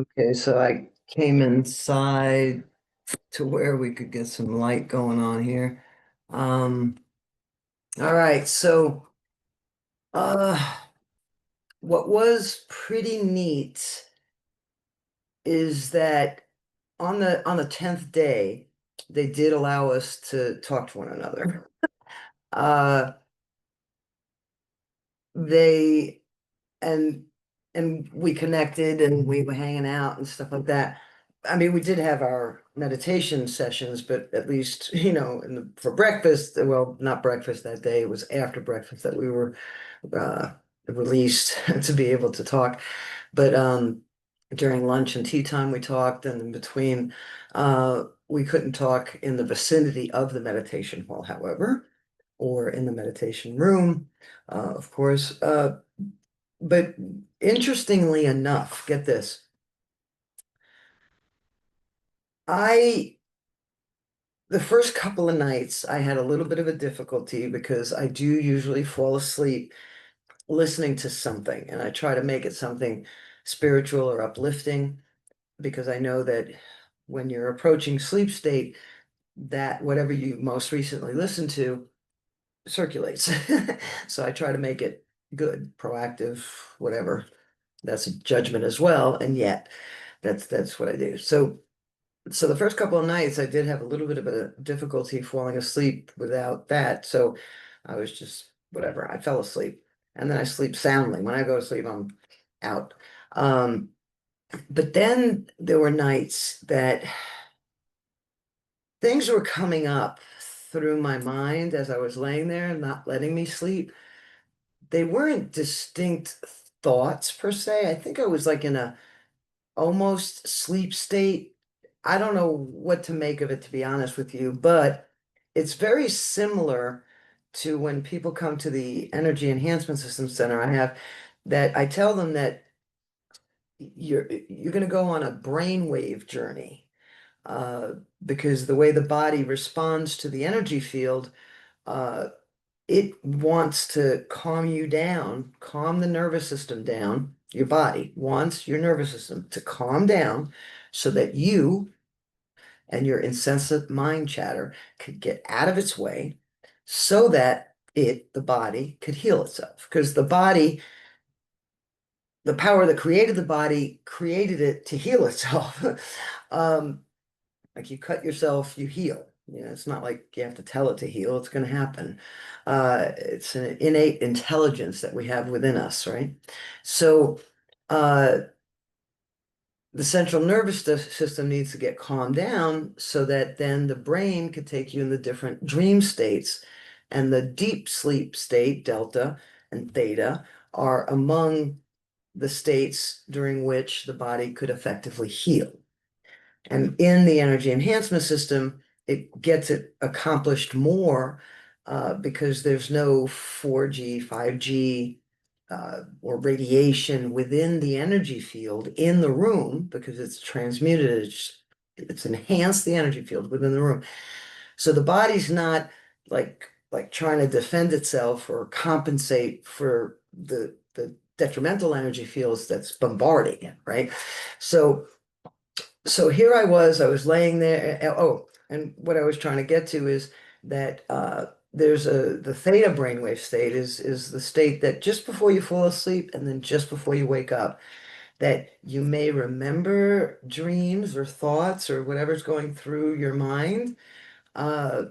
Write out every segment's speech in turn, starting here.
Okay, so I came inside to where we could get some light going on here. Um, all right, so uh what was pretty neat is that on the 10th day, they did allow us to talk to one another. Uh they and and we connected and we were hanging out and stuff like that. I mean, we did have our meditation sessions, but at least, for breakfast, well, not breakfast that day, it was after breakfast that we were uh, released to be able to talk. But during lunch and tea time, we talked, and in between, we couldn't talk in the vicinity of the meditation hall, however, or in the meditation room, of course. But interestingly enough, get this, I the first couple of nights I had a little bit of a difficulty because I do usually fall asleep listening to something, and I try to make it something spiritual or uplifting because I know that when you're approaching sleep state, that whatever you most recently listened to circulates. So I try to make it good, proactive, whatever. That's a judgment as well, and yet that's what I do. So the first couple of nights I did have a little bit of a difficulty falling asleep without that. So I was just whatever. I fell asleep and then I sleep soundly. When I go to sleep, I'm out. Um, but then there were nights that things were coming up through my mind as I was laying there and not letting me sleep. They weren't distinct thoughts per se. I think I was like in a almost sleep state. I don't know what to make of it, to be honest with you, but it's very similar to when people come to the Energy Enhancement System Center. I tell them that you're going to go on a brainwave journey, uh, because the way the body responds to the energy field, uh, it wants to calm you down, calm the nervous system down. Your body wants your nervous system to calm down so that you and your insensate mind chatter could get out of its way so that the body, could heal itself. Because the power that created the body created it to heal itself. um, like you cut yourself, you heal. It's not like you have to tell it to heal, it's going to happen. It's an innate intelligence that we have within us, right? So, uh, the central nervous system needs to get calmed down so that then the brain could take you in the different dream states. And the deep sleep state, delta and theta, are among the states during which the body could effectively heal. And in the energy enhancement system, it gets it accomplished more because there's no 4G, 5G, or radiation within the energy field in the room because it's transmuted, it's enhanced the energy field within the room. So the body's not like trying to defend itself or compensate for the detrimental energy fields that's bombarding it, right? So here I was laying there. Oh, and what I was trying to get to is that there's the theta brainwave state is the state that just before you fall asleep and then just before you wake up, that you may remember dreams or thoughts or whatever's going through your mind, uh,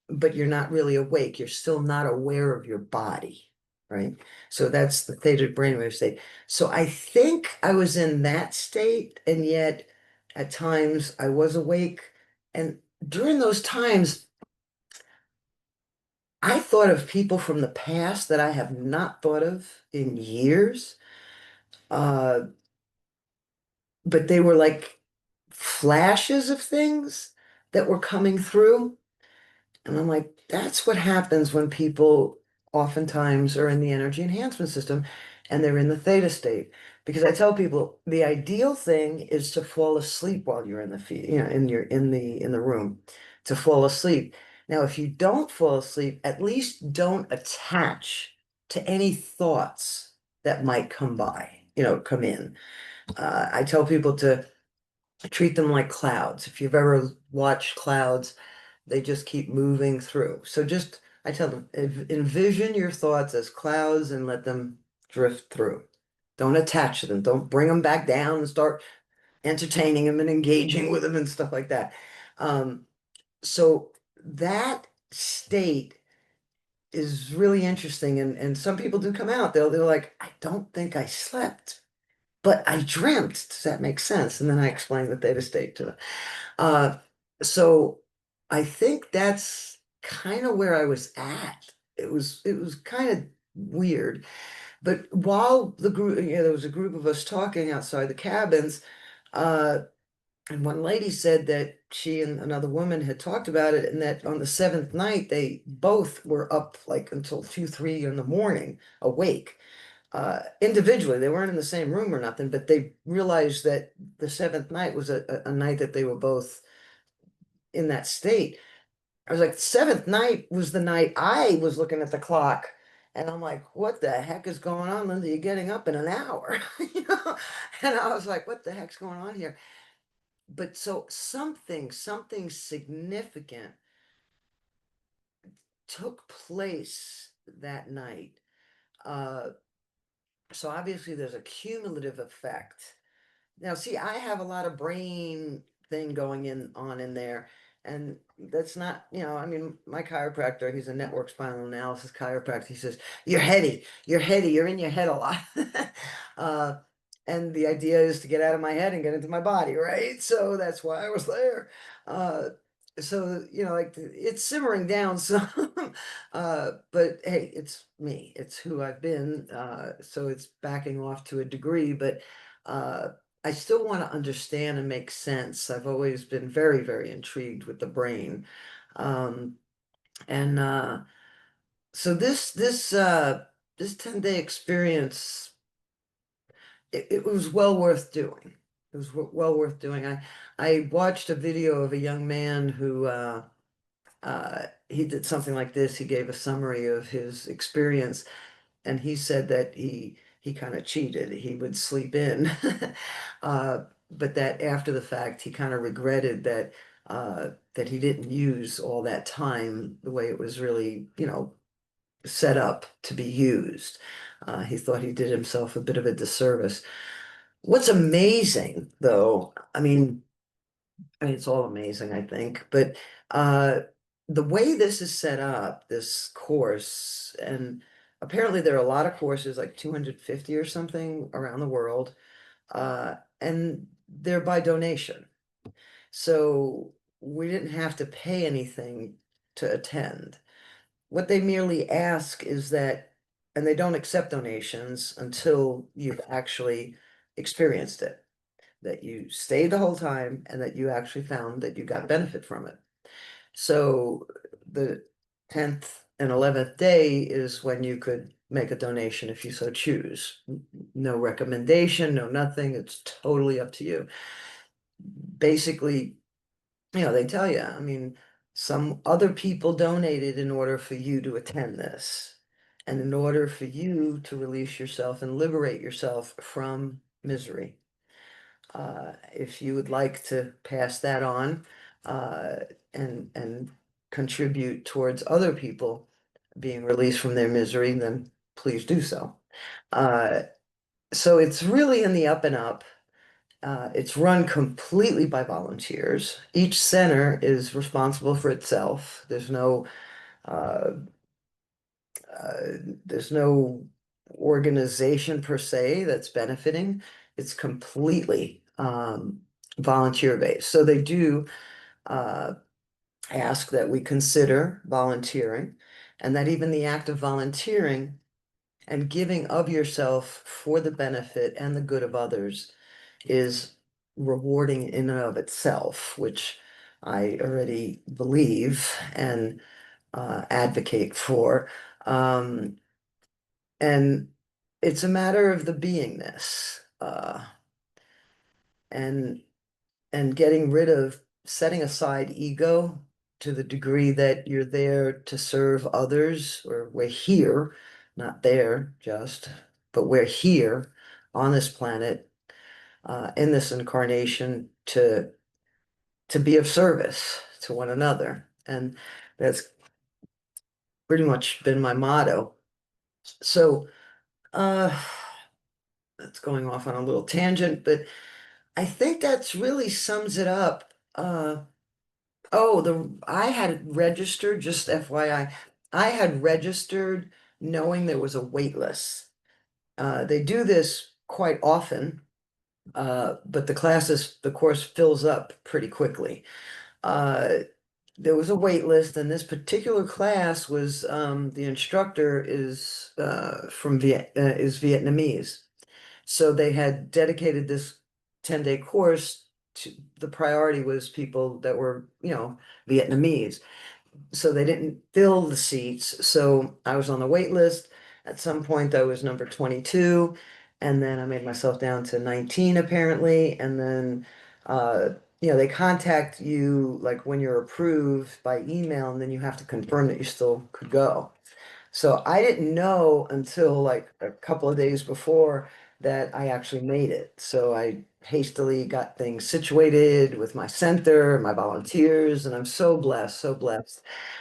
but you're not really awake. You're still not aware of your body, right? So that's the theta brainwave state. So I think I was in that state, and yet at times I was awake. And during those times, I thought of people from the past that I have not thought of in years. Uh, but they were like flashes of things that were coming through. And I'm like, that's what happens when people oftentimes are in the energy enhancement system and they're in the theta state. Because I tell people the ideal thing is to fall asleep while you're in in the room, to fall asleep. Now, if you don't fall asleep, at least don't attach to any thoughts that might come in. I tell people to treat them like clouds. If you've ever watched clouds, they just keep moving through. So just, I tell them, envision your thoughts as clouds and let them drift through. Don't attach to them. Don't bring them back down and start entertaining them and engaging with them and stuff like that. Um, so that state is really interesting. And some people do come out, they're like, I don't think I slept, but I dreamt. Does that make sense? And then I explain the theta state to them. Uh, so I think that's kind of where I was at. It was kind of weird. But while the group, there was a group of us talking outside the cabins, uh, and one lady said that she and another woman had talked about it, and that on the seventh night they both were up like until 2, 3 in the morning, awake. Individually, they weren't in the same room or nothing, but they realized that the seventh night was a night that they were both in that state. I was like, seventh night was the night I was looking at the clock. And I'm like, what the heck is going on, Linda? You're getting up in an hour. You know? And I was like, what the heck's going on here? But so something significant took place that night. Uh, so obviously there's a cumulative effect. Now, see, I have a lot of brain thing going on in there, and that's not, I mean, my chiropractor, he's a network spinal analysis chiropractor. He says, you're heady, you're in your head a lot. Uh, and the idea is to get out of my head and get into my body, right? So that's why I was there. Uh, so, like it's simmering down some, but hey, it's me, it's who I've been. So it's backing off to a degree, but uh, I still want to understand and make sense. I've always been very, very intrigued with the brain. Um, and so this 10-day experience, it was well worth doing. It was well worth doing. I watched a video of a young man who he did something like this. He gave a summary of his experience, and he said that he kind of cheated. He would sleep in, uh, but that after the fact, he kind of regretted that he didn't use all that time the way it was really, set up to be used. He thought he did himself a bit of a disservice. What's amazing, though, I mean, it's all amazing, I think, but uh, the way this is set up, this course, and apparently there are a lot of courses, like 250 or something around the world, and they're by donation. So we didn't have to pay anything to attend. What they merely ask is that, and they don't accept donations until you've actually experienced it, that you stayed the whole time and that you actually found that you got benefit from it. So the 10th and 11th day is when you could make a donation if you so choose. No recommendation, no nothing. It's totally up to you. Basically, they tell you, some other people donated in order for you to attend this. And in order for you to release yourself and liberate yourself from misery. If you would like to pass that on uh, and contribute towards other people being released from their misery, then please do so. Uh, so it's really in the up and up. It's run completely by volunteers. Each center is responsible for itself. Uh, uh, there's no organization per se that's benefiting. It's completely volunteer based. So they do uh, ask that we consider volunteering, and that even the act of volunteering and giving of yourself for the benefit and the good of others is rewarding in and of itself, which I already believe and advocate for. Um, and it's a matter of the beingness, and getting rid of setting aside ego to the degree that you're there to serve others, or we're here, not there just, but we're here on this planet in this incarnation to be of service to one another. And that's pretty much been my motto. So, uh, that's going off on a little tangent, but I think that's really sums it up. Oh, I had registered, just FYI, I had registered knowing there was a wait list. They do this quite often, but the course fills up pretty quickly. Uh, there was a wait list, and this particular class was the instructor is Vietnamese. So they had dedicated this 10-day course to the priority was people that were, Vietnamese. So they didn't fill the seats. So I was on the wait list. At some point, I was number 22, and then I made myself down to 19 apparently. And then, uh, they contact you like when you're approved by email, and then you have to confirm that you still could go. So I didn't know until like a couple of days before that I actually made it. So I hastily got things situated with my center, my volunteers, and I'm so blessed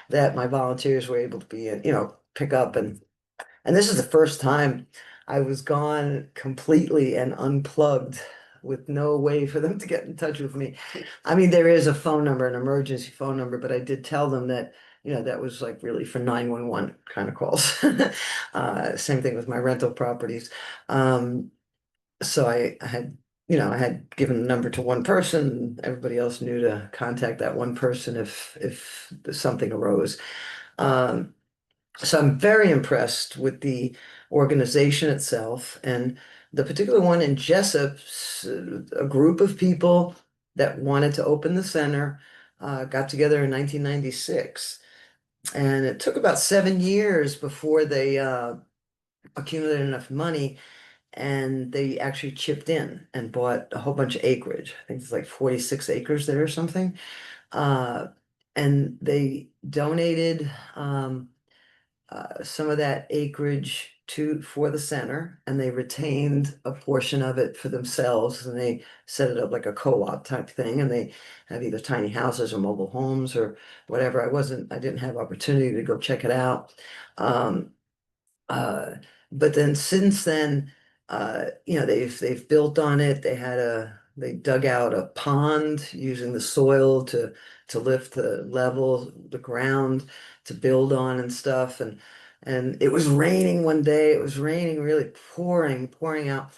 that my volunteers were able to be, pick up and this is the first time I was gone completely and unplugged with no way for them to get in touch with me. I mean, there is a phone number, an emergency phone number, but I did tell them that, that was like really for 911 kind of calls. Same thing with my rental properties. Um, so I had, I had given the number to one person. Everybody else knew to contact that one person if something arose. Um, so I'm very impressed with the organization itself and the particular one in Jessup, a group of people that wanted to open the center, got together in 1996. And it took about 7 years before they accumulated enough money and they actually chipped in and bought a whole bunch of acreage. I think it's like 46 acres there or something. Uh, and they donated. Some of that acreage for the center, and they retained a portion of it for themselves, and they set it up like a co-op type thing, and they have either tiny houses or mobile homes or whatever. I didn't have opportunity to go check it out. Um, uh, but then since then, they've built on it. They dug out a pond using the soil to lift the ground to build on and stuff. And it was raining one day. It was raining, really pouring out.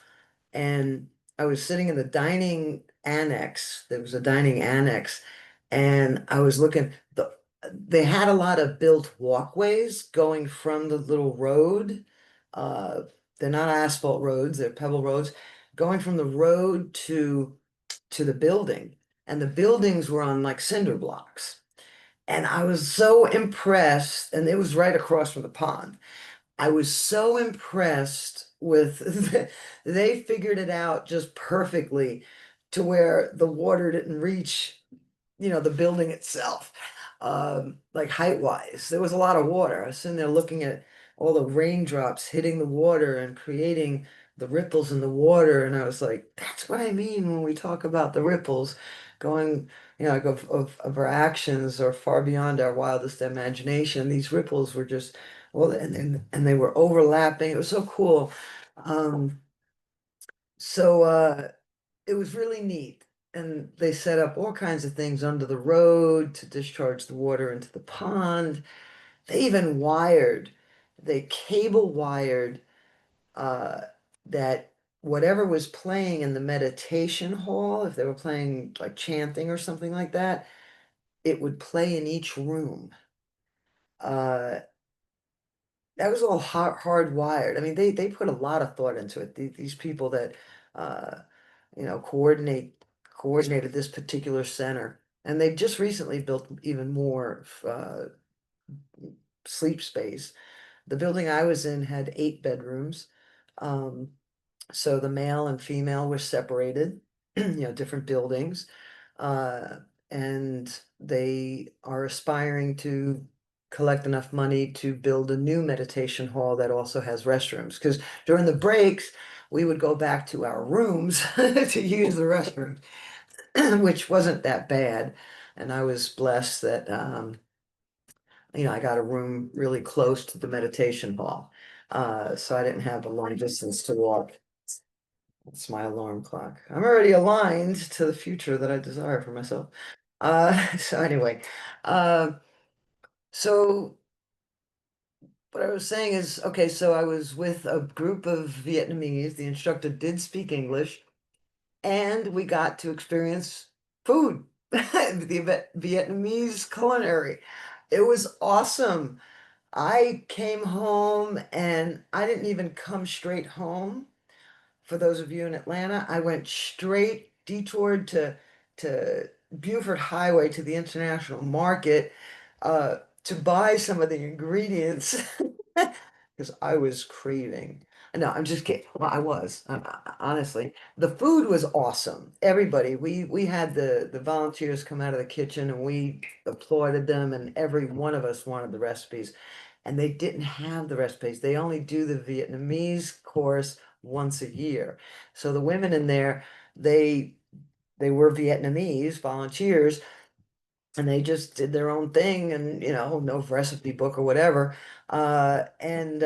And I was sitting in the dining annex. There was a dining annex, and I was looking. They had a lot of built walkways going from the little road. Uh, they're not asphalt roads; they're pebble roads, going from the road to the building, and the buildings were on like cinder blocks. And I was so impressed, and it was right across from the pond. I was so impressed with they figured it out just perfectly to where the water didn't reach, the building itself. Like height wise, there was a lot of water. I was sitting there looking at all the raindrops hitting the water and creating the ripples in the water. And I was like, that's what I mean when we talk about the ripples going, like of our actions or far beyond our wildest imagination. These ripples were just, well, and they were overlapping. It was so cool. Um, so it was really neat. And they set up all kinds of things under the road to discharge the water into the pond. They even they cable wired uh, that whatever was playing in the meditation hall, if they were playing like chanting or something like that, it would play in each room. Uh, that was all hardwired. I mean, they put a lot of thought into it. These people that uh, coordinated this particular center, and they've just recently built even more sleep space. The building I was in had 8 bedrooms. Um, so the male and female were separated, different buildings. Uh, and they are aspiring to collect enough money to build a new meditation hall that also has restrooms. Because during the breaks, we would go back to our rooms to use the restroom, which wasn't that bad. And I was blessed that, I got a room really close to the meditation hall. So I didn't have a long distance to walk. It's my alarm clock. I'm already aligned to the future that I desire for myself. So anyway, uh, so what I was saying is, okay, so I was with a group of Vietnamese. The instructor did speak English, and we got to experience food, the Vietnamese culinary. It was awesome. I came home and I didn't even come straight home. For those of you in Atlanta, I went straight detoured to Buford Highway to the international market to buy some of the ingredients because I was craving. No, I'm just kidding. Well, I was honestly. The food was awesome. Everybody, we had the volunteers come out of the kitchen and we applauded them, and every one of us wanted the recipes. And they didn't have the recipes. They only do the Vietnamese course once a year. So the women in there, they they were Vietnamese volunteers, and they just did their own thing, and no recipe book or whatever. And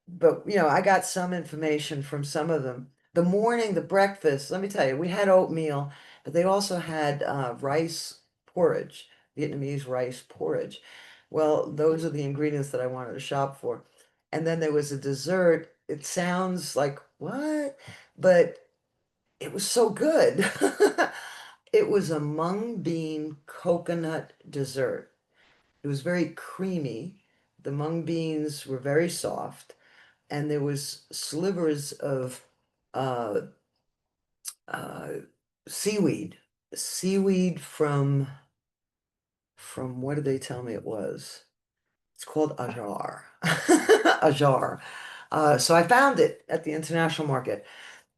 but I got some information from some of them. The morning, the breakfast, let me tell you, we had oatmeal, but they also had rice porridge, Vietnamese rice porridge. Well, those are the ingredients that I wanted to shop for. And then there was a dessert. It sounds like what? But it was so good. It was a mung bean coconut dessert. It was very creamy. The mung beans were very soft, and there was slivers of uh, uh, seaweed. Seaweed from what did they tell me it was? It's called ajar. Ajar. So I found it at the international market.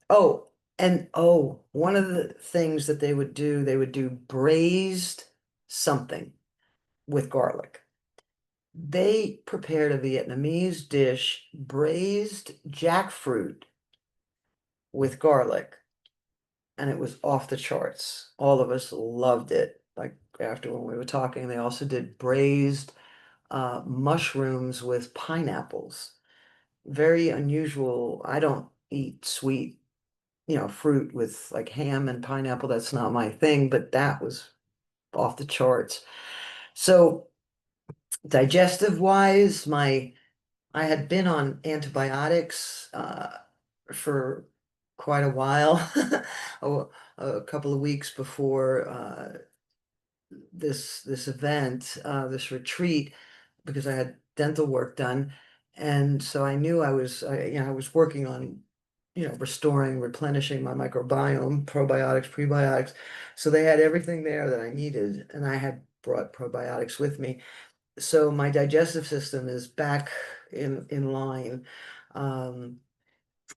Oh, and one of the things that they would do braised something with garlic. They prepared a Vietnamese dish, braised jackfruit with garlic, and it was off the charts. All of us loved it. Like after when we were talking, they also did braised mushrooms with pineapples. Very unusual. I don't eat sweet fruit with like ham and pineapple. That's not my thing, but that was off the charts. So digestive wise, I had been on antibiotics for quite a while, a couple of weeks before this event, this retreat, because I had dental work done, and so I knew I was working on restoring, replenishing my microbiome, probiotics, prebiotics. So they had everything there that I needed, and I had brought probiotics with me. So my digestive system is back in line. Um,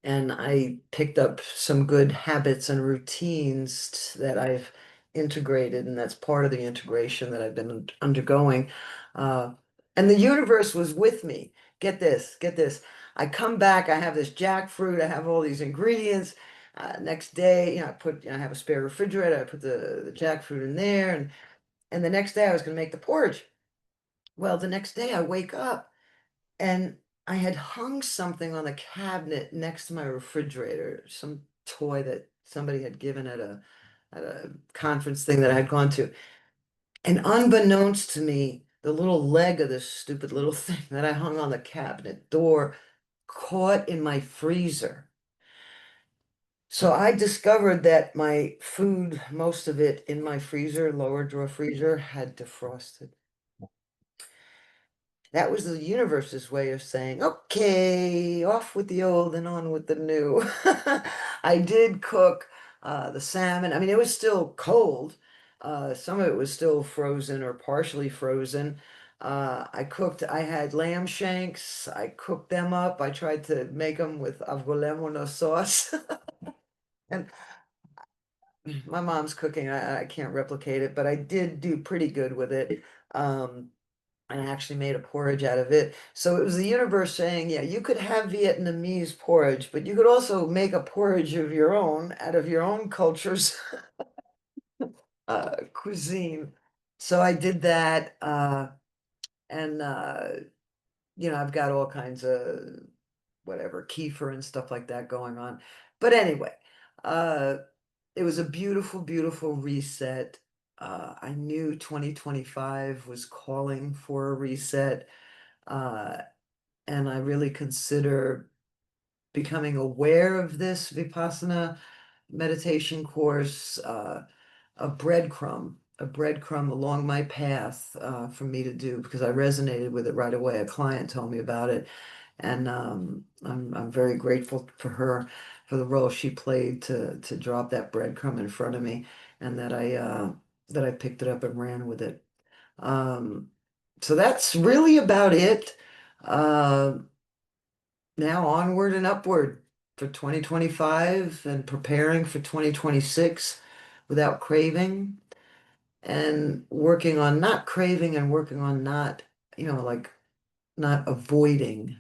and I picked up some good habits and routines that I've integrated, and that's part of the integration that I've been undergoing. Uh, and the universe was with me. Get this, get this. I come back, I have this jackfruit, I have all these ingredients. Next day, I have a spare refrigerator, I put the jackfruit in there, and the next day I was going to make the porridge. Well, the next day I wake up and I had hung something on the cabinet next to my refrigerator, some toy that somebody had given at a conference thing that I had gone to. And unbeknownst to me, the little leg of this stupid little thing that I hung on the cabinet door caught in my freezer. So I discovered that my food, most of it in my freezer, lower drawer freezer, had defrosted. That was the universe's way of saying, okay, off with the old and on with the new. I did cook the salmon. I mean, it was still cold. Some of it was still frozen or partially frozen. I had lamb shanks. I cooked them up. I tried to make them with avgolemono sauce. And my mom's cooking, I can't replicate it, but I did do pretty good with it. and I actually made a porridge out of it. So it was the universe saying, yeah, you could have Vietnamese porridge, but you could also make a porridge of your own out of your own culture's cuisine. So I did that, and I've got all kinds of whatever kefir and stuff like that going on. But anyway, uh, it was a beautiful, beautiful reset. I knew 2025 was calling for a reset. Uh, and I really consider becoming aware of this Vipassana meditation course, a breadcrumb along my path for me to do because I resonated with it right away. A client told me about it, and I'm very grateful for her for the role she played to drop that breadcrumb in front of me, and that I picked it up and ran with it. Um, so that's really about it. Uh, Now onward and upward for 2025 and preparing for 2026 without craving and working on not craving and working on not, like not avoiding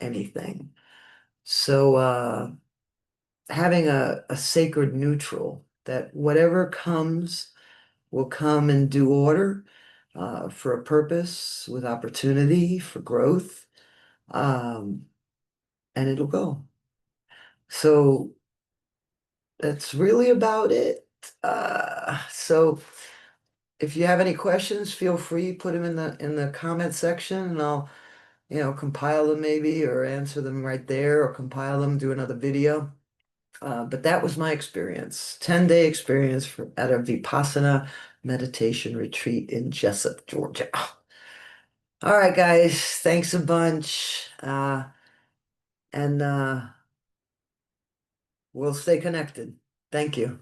anything. So having a sacred neutral that whatever comes will come in due order for a purpose with opportunity for growth, um, and it'll go. So that's really about it. So if you have any questions, feel free, put them in the comment section and I'll, compile them maybe or answer them right there or compile them, do another video. But that was my experience, 10-day experience at a Vipassana meditation retreat in Jessup, Georgia. All right, guys, thanks a bunch. And we'll stay connected. Thank you.